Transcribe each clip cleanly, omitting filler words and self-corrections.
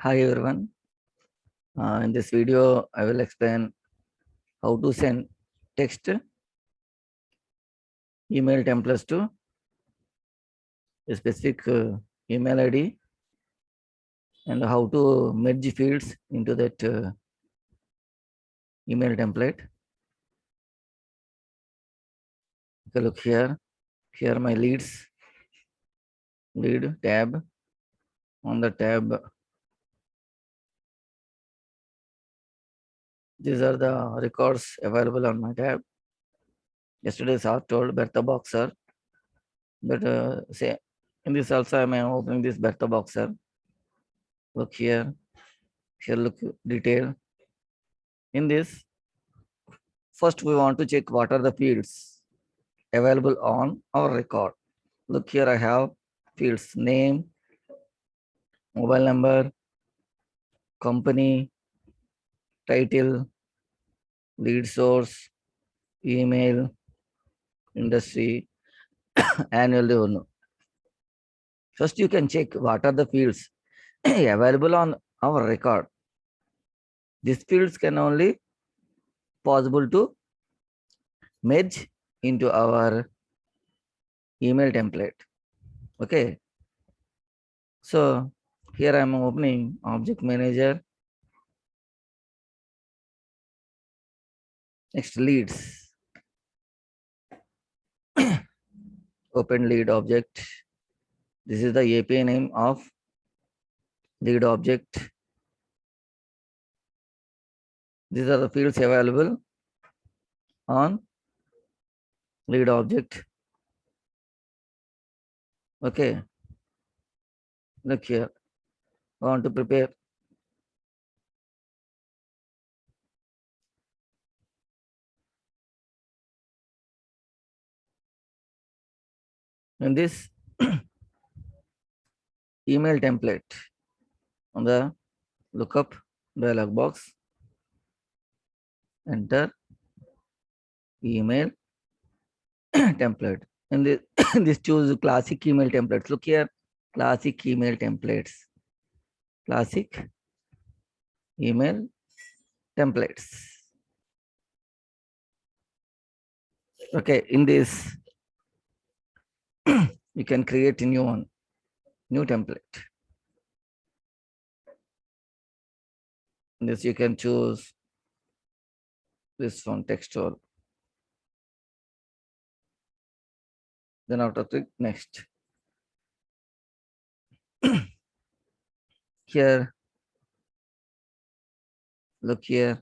Hi everyone. In this video, I will explain how to send text email templates to a specific email ID and how to merge fields into that email template. Okay, look here. Here my lead tab. On the tab, these are the records available on my tab. Yesterday, sir told Bertha Boxer, but say in this also I am opening this Bertha Boxer. Look here. Here look detail. In this, first we want to check what are the fields available on our record. Look here, I have fields name, mobile number, company, title, lead source, email, industry, annual revenue. First, you can check what are the fields available on our record. These fields can only possible to merge into our email template. Okay. So here I am opening object manager. Next leads. Open lead object. This is the API name of lead object. These are the fields available on lead object. Okay. Look here. I want to prepare. In this email template on the lookup dialog box, enter email template. And this, this choose classic email templates. Look here, classic email templates. Classic email templates. Okay, in this, you can create a new one, new template. In this, you can choose this one, textual. Then after click next. Here, look here.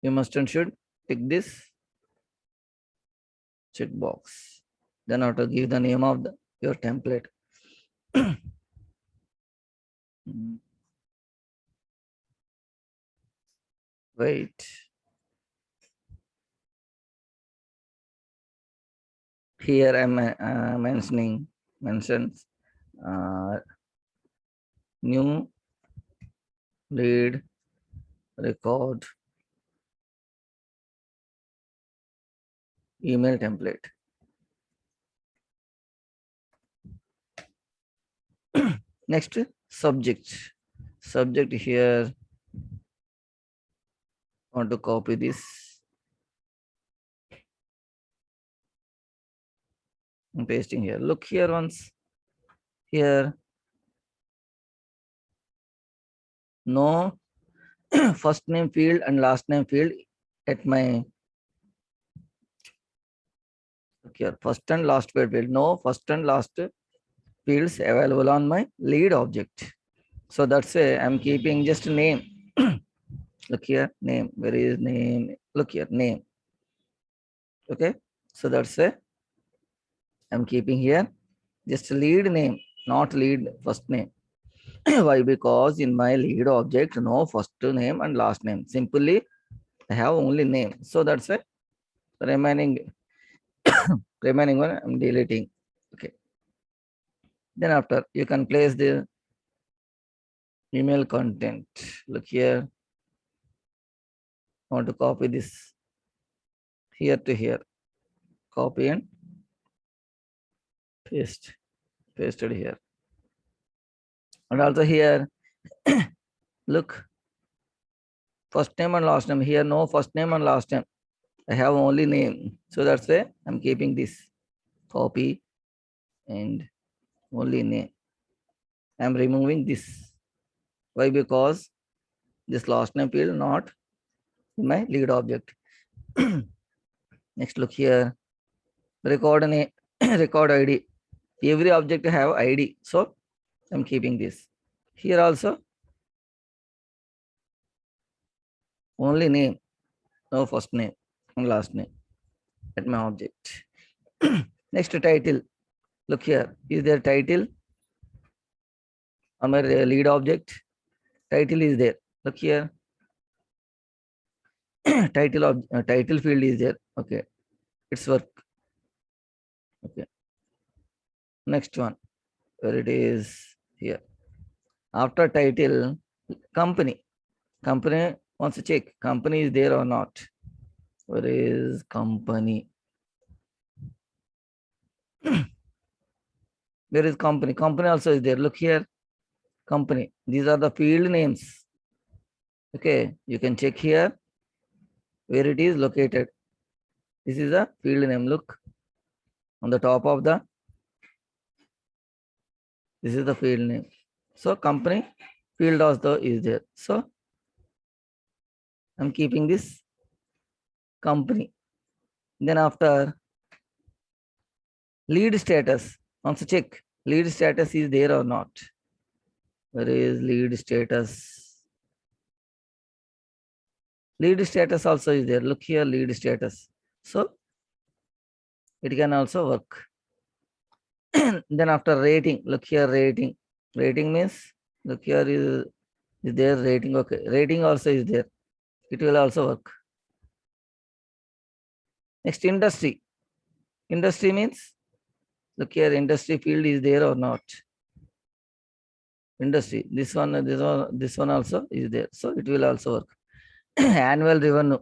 You must and should tick this checkbox. Then after give the name of your template. Wait. Here I'm mentions new lead record email template. Next, subject. Subject here. Want to copy this. I'm pasting here. Look here once. Here. No first name field and last name field at my here. First and last field. No first and last fields available on my lead object. So that's why I'm keeping just name. Look here, name. Where is name? Look here, name. Okay. So that's why I'm keeping here just lead name, not lead first name. Why? Because in my lead object, no first name and last name. Simply, I have only name. So that's why remaining remaining one I'm deleting. Okay. Then after you can place the email content. Look here. I want to copy this here to here. Copy and paste. Pasted here. And also here Look, first name and last name. Here, no first name and last name. I have only name. So that's why I'm keeping this copy and only name. I'm removing this. Why? Because this last name field not in my lead object. Next, look here. Record name, record ID. Every object have ID. So I'm keeping this. Here also only name, no first name and last name at my object. Next, title. Look here. Is there title on my lead object? Title is there. Look here. Title field is there. Okay. It's work. Okay. Next one. Where it is here. After title, company. Company wants to check. Company is there or not. Where is company? Where is company? Company also is there. Look here. Company. These are the field names. Okay. You can check here where it is located. This is a field name. Look on the top of the. This is the field name. So company field also is there. So I'm keeping this company. Then after lead status, also check lead status is there or not. Where is lead status? Lead status also is there. Look here, lead status. So it can also work. Then after rating, look here, rating. Rating means look here is there rating. Okay, rating also is there. It will also work. Next, industry. Industry means look here, industry field is there or not. Industry. This one also is there. So it will also work. Annual revenue.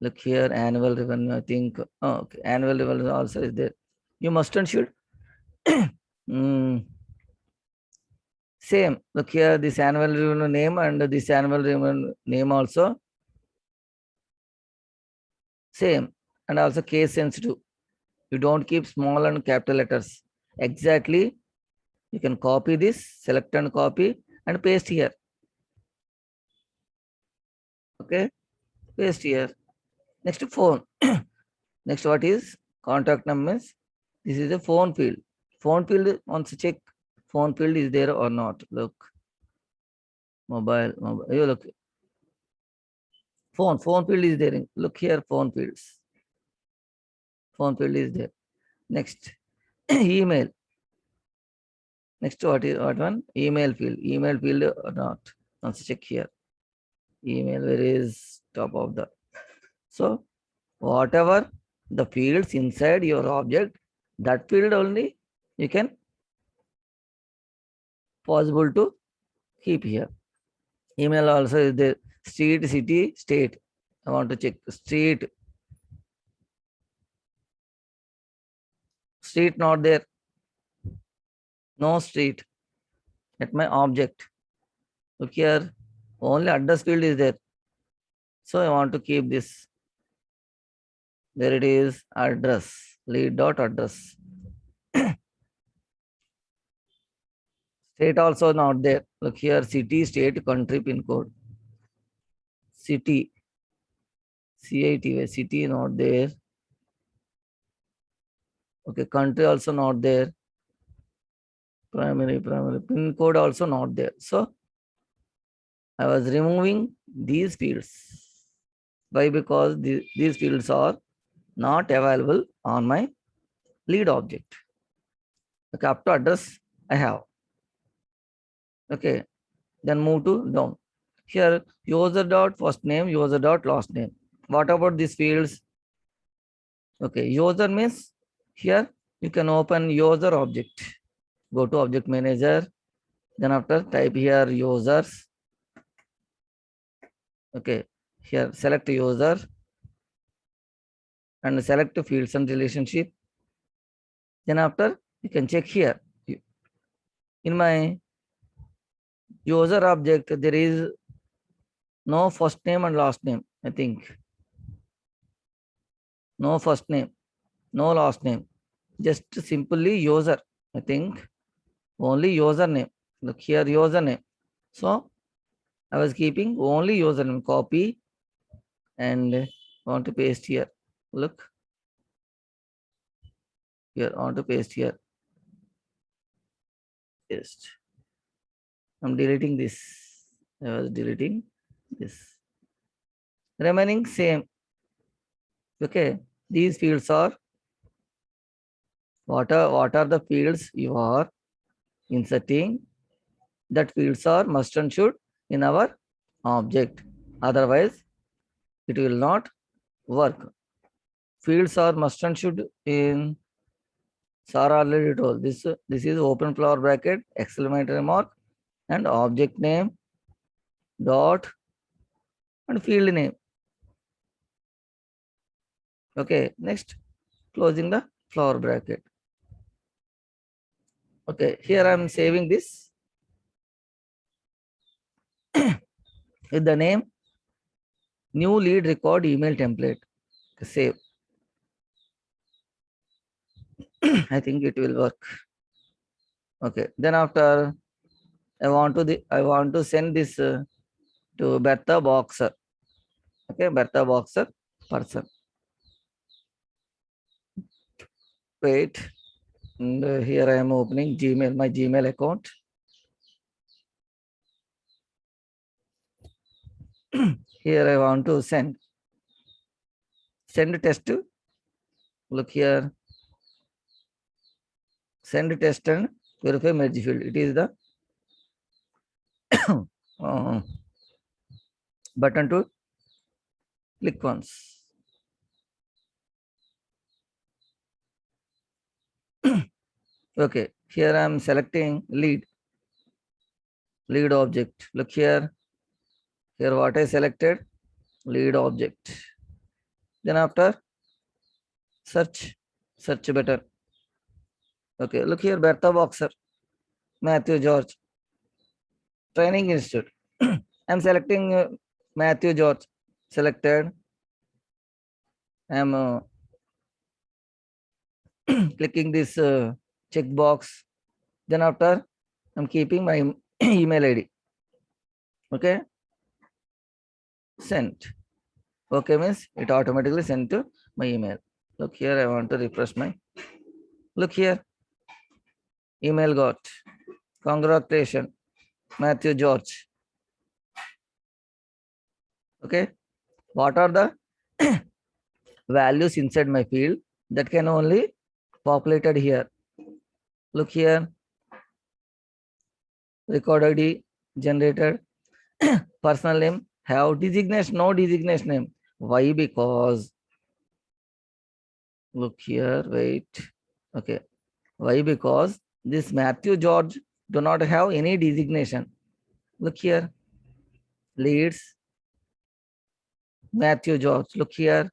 Look here, annual revenue. I think. Oh, okay. Annual revenue also is there. You must and should. Same. Look here, this annual revenue name and this annual revenue name also same. And also case sensitive. You don't keep small and capital letters. Exactly. You can copy this, select and copy and paste here. Okay. Paste here. Next, phone. Next, what is contact numbers? This is a phone field. Phone field, once check phone field is there or not. Look. Mobile. You look. Phone field is there. Look here, phone fields. Phone field is there. Next, email. Next, what one? Email field. Email field or not? Let's check here. Email, where is top of the? So, whatever the fields inside your object, that field only you can possible to keep here. Email also is there. Street, city, state. I want to check street. Street not there. No street at my object. Look here, only address field is there. So I want to keep this. There it is, address, lead dot address. State also not there. Look here, city, state, country, pin code. City, CIT, city not there. Okay, country also not there. Primary, pin code also not there. So I was removing these fields. Why? Because these fields are not available on my lead object. Okay, up to address I have. Okay, then move to down. Here, user dot first name, user dot last name. What about these fields? Okay, user means here you can open user object. Go to object manager. Then after type here users. Okay, here select user and select fields and relationship. Then after you can check here in my User object, there is no first name and last name, I think. No first name, no last name. Just simply user, I think. Only username. Look here, username. So I was keeping only username. Copy and want to paste here. Look here, want to paste here. Paste. I'm deleting this. I was deleting this. Remaining same. Okay. These fields are what are the fields you are inserting? That fields are must and should in our object. Otherwise, it will not work. Fields are must and should in Sarah already told. This is open flower bracket, exclamatory mark, and object name, dot, and field name. Okay, next, closing the flower bracket. Okay, here I am saving this with the name new lead record email template. Save. I think it will work. Okay, then after I want to send this to Bertha Boxer. Okay, Bertha Boxer person. Wait, and here I am opening Gmail, my Gmail account. Here I want to send test. Look here, send test and verify merge field. It is the button to click once. Okay, here I am selecting lead object. Look here what I selected, lead object. Then after search button. Okay, look here, Bertha Boxer, Matthew George, Training Institute. I'm selecting Matthew George. Selected. I'm clicking this checkbox. Then after, I'm keeping my email ID. Okay. Sent. Okay means it automatically sent to my email. Look here, I want to refresh my. Look here. Email got. Congratulations, Matthew George. Okay. What are the values inside my field that can only populated here? Look here. Record ID generated. Personal name have designation, no designation name. Why? Because look here, wait. Okay. Why? Because this Matthew George do not have any designation. Look here. Leads. Matthew George. Look here.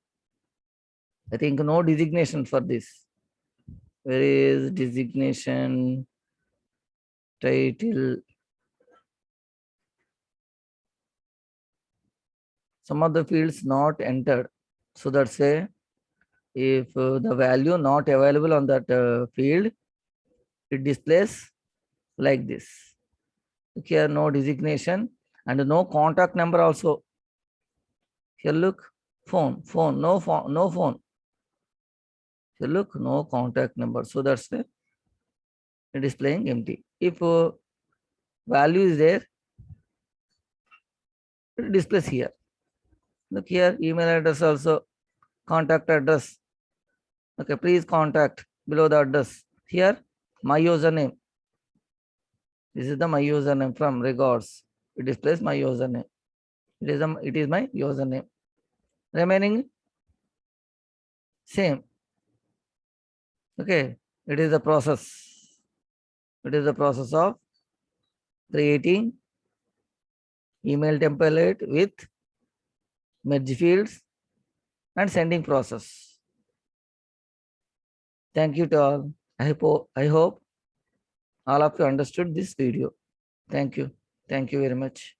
I think no designation for this. Where is designation? Title. Some of the fields not entered. So that's say if the value not available on that field, it displays like this. Here no designation and no contact number also. Here look, phone, no phone, no phone. Here look, no contact number. So that's the displaying empty. If value is there, it displays here. Look here, email address also, contact address. Okay, please contact below the address. Here, my username. This is the my username from regards. It displays my username. It is my username. Remaining same. Okay, it is the process. It is the process of creating email template with merge fields and sending process. Thank you to all. I hope all of you understood this video. Thank you. Thank you very much.